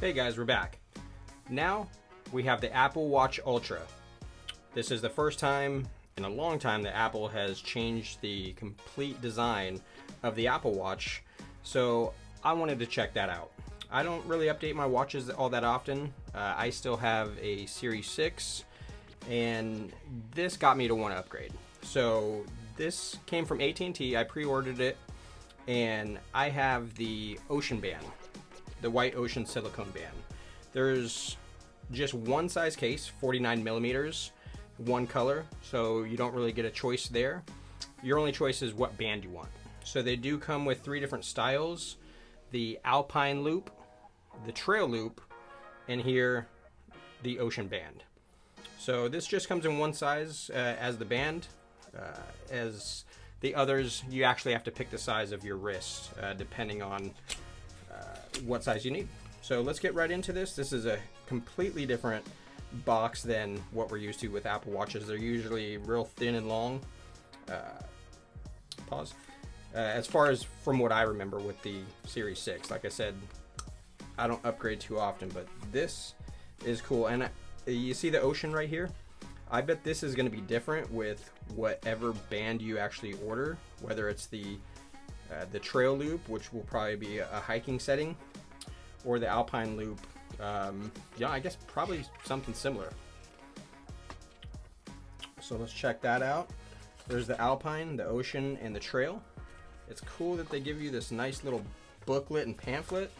Hey guys, we're back. Now we have the Apple Watch Ultra. This is the first time in a long time that Apple has changed the complete design of the Apple Watch, so I wanted to check that out. I don't really update my watches all that often. I still have a Series 6, and this got me to want to upgrade. So this came from AT&T. I pre-ordered it, and I have the Ocean Band, the white ocean silicone band. There's just one size case, 49 millimeters, one color, so you don't really get a choice there. Your only choice is what band you want. So they do come with 3 different styles: the Alpine Loop, the Trail Loop, and here the Ocean Band. So this just comes in one size as the band. As the others, you actually have to pick the size of your wrist depending on what size you need. So let's get right into this. This is a completely different box than what we're used to with Apple Watches. They're usually real thin and long. As far as from what I remember with the Series 6, like I said, I don't upgrade too often, but this is cool. And you see the ocean right here? I bet this is going to be different with whatever band you actually order, whether it's the Trail Loop, which will probably be a hiking setting, or the Alpine Loop. Yeah, I guess probably something similar. So let's check that out. There's the Alpine, the Ocean, and the Trail. It's cool that they give you this nice little booklet and pamphlet.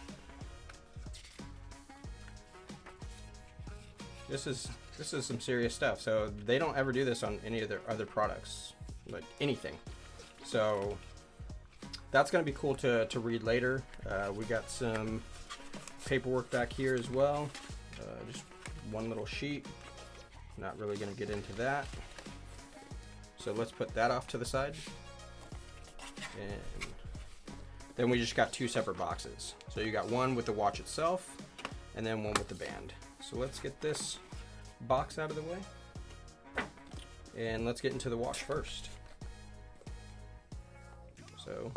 This is some serious stuff. So they don't ever do this on any of their other products, like anything. So that's going to be cool to read later. We got some paperwork back here as well. Just one little sheet. Not really going to get into that. So let's put that off to the side. And then we just got 2 separate boxes. So you got one with the watch itself, and then one with the band. So let's get this box out of the way, and let's get into the watch first. So,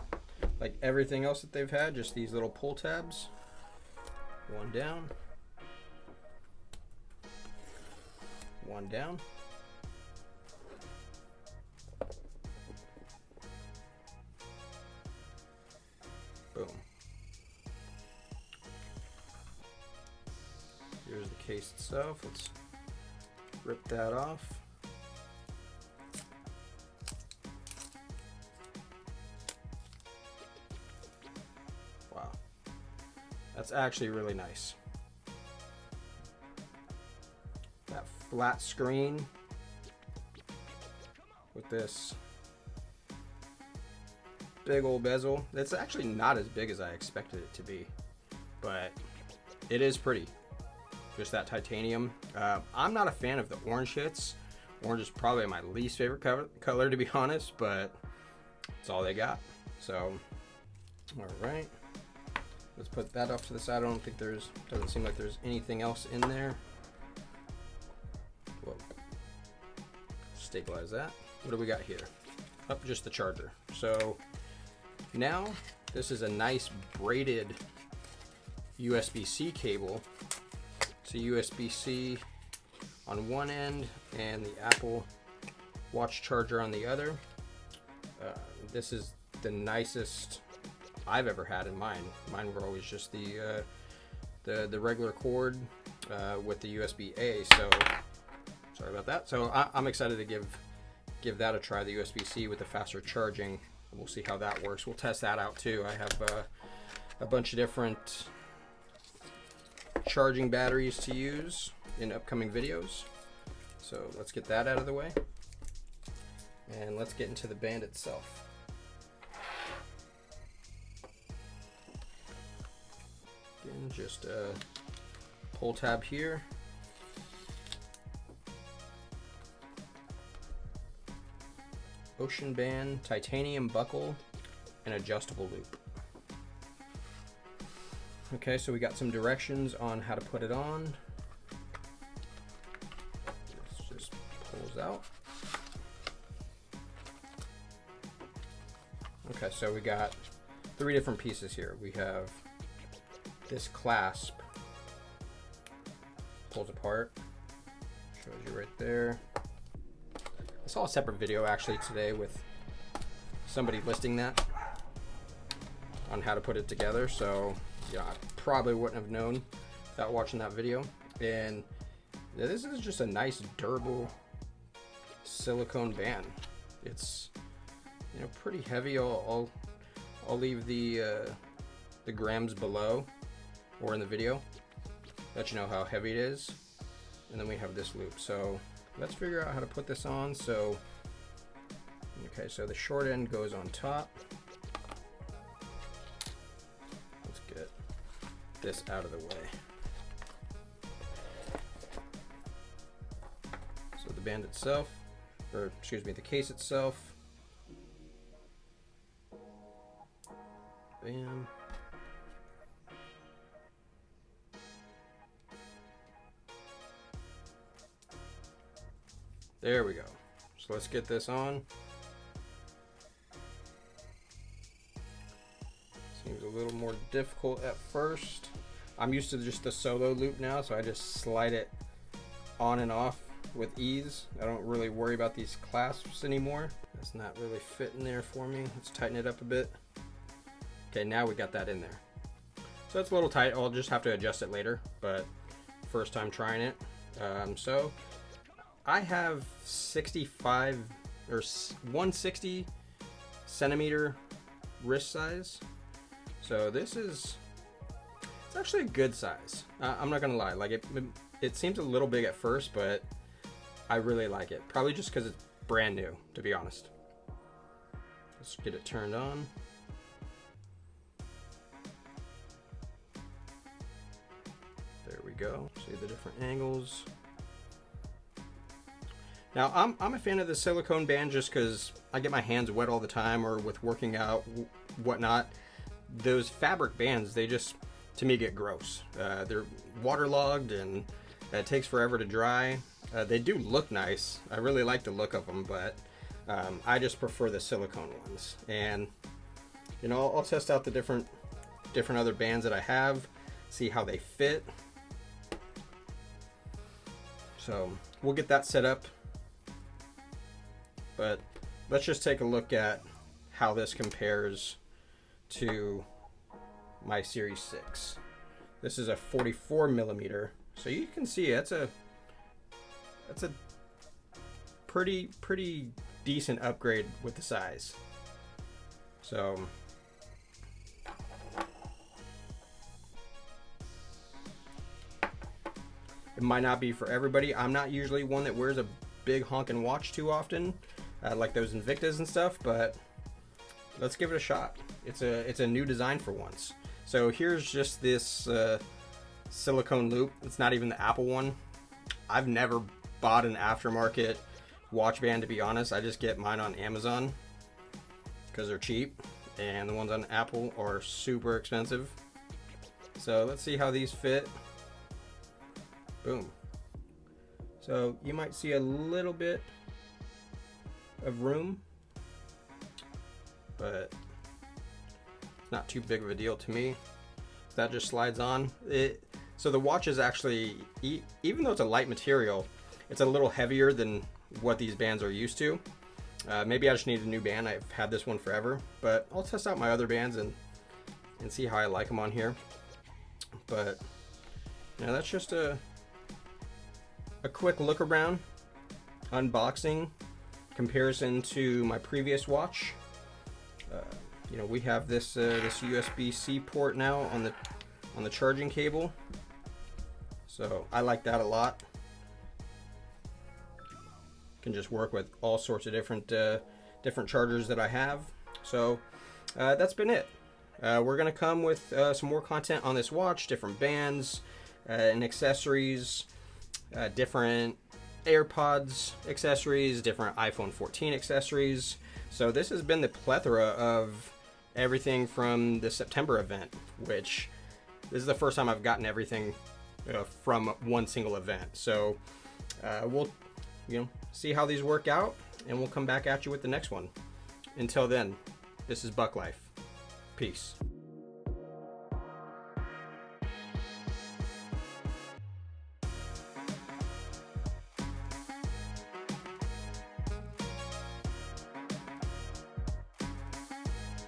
like everything else that they've had, just these little pull tabs. One down, one down. Boom. Here's the case itself. Let's rip that off. Wow. That's actually really nice. That flat screen with this big old bezel. It's actually not as big as I expected it to be, but it is pretty. Just that titanium. I'm not a fan of the orange hits. Orange is probably my least favorite color, to be honest, but it's all they got. So, all right. Let's put that off to the side. I don't think doesn't seem like there's anything else in there. Whoa. Stabilize that. What do we got here? Oh, just the charger. So now this is a nice braided USB-C cable. It's a USB-C on one end and the Apple Watch charger on the other. This is the nicest I've ever had in mine. Mine were always just the regular cord with the USB-A. So sorry about that. So I'm excited to give that a try. The USB-C with the faster charging. We'll see how that works. We'll test that out too. I have a bunch of different charging batteries to use in upcoming videos. So let's get that out of the way, and let's get into the band itself. Again, just a pull tab here. Ocean Band, titanium buckle, and adjustable loop. Okay, so we got some directions on how to put it on. This just pulls out. Okay, so we got 3 different pieces here. We have this clasp pulls apart. Shows you right there. I saw a separate video actually today with somebody listing that on how to put it together. So yeah, I probably wouldn't have known without watching that video. And yeah, this is just a nice durable silicone band. It's, you know, pretty heavy. I'll leave the grams below or in the video, let you know how heavy it is. And then we have this loop. So let's figure out how to put this on. So, okay, so the short end goes on top. Let's get this out of the way. So the band itself, or excuse me, the case itself. Bam. There we go. So let's get this on. Seems a little more difficult at first. I'm used to just the solo loop now, so I just slide it on and off with ease. I don't really worry about these clasps anymore. That's not really fitting there for me. Let's tighten it up a bit. Okay, now we got that in there. So it's a little tight. I'll just have to adjust it later, but first time trying it. So I have 65 or 160 centimeter wrist size. So this is, it's actually a good size. I'm not gonna lie, like it seems a little big at first, but I really like it. Probably just because it's brand new, to be honest. Let's get it turned on. There we go. See the different angles. Now, I'm a fan of the silicone band just because I get my hands wet all the time, or with working out, whatnot. Those fabric bands, they just, to me, get gross. They're waterlogged and it takes forever to dry. They do look nice. I really like the look of them, but I just prefer the silicone ones. And, you know, I'll test out the different other bands that I have, see how they fit. So we'll get that set up. But let's just take a look at how this compares to my Series 6. This is a 44 millimeter. So you can see that's a pretty decent upgrade with the size. So it might not be for everybody. I'm not usually one that wears a big honking watch too often, like those Invictas and stuff, but let's give it a shot. It's a new design for once. So here's just this silicone loop. It's not even the Apple one. I've never bought an aftermarket watch band, to be honest. I just get mine on Amazon because they're cheap, and the ones on Apple are super expensive. So let's see how these fit. Boom. So you might see a little bit of room, but it's not too big of a deal to me. That just slides on. So the watch is actually, even though it's a light material, it's a little heavier than what these bands are used to. Maybe I just need a new band. I've had this one forever, but I'll test out my other bands and see how I like them on here. But you know, that's just a quick look around, unboxing, comparison to my previous watch. You know, we have this USB-C port now on the charging cable, so I like that a lot. Can just work with all sorts of different chargers that I have. So that's been it. We're gonna come with some more content on this watch, different bands and accessories, different AirPods accessories, different iPhone 14 accessories. So this has been the plethora of everything from the September event, which this is the first time I've gotten everything from one single event. So we'll see how these work out, and we'll come back at you with the next one. Until then, this is Buck Life. Peace.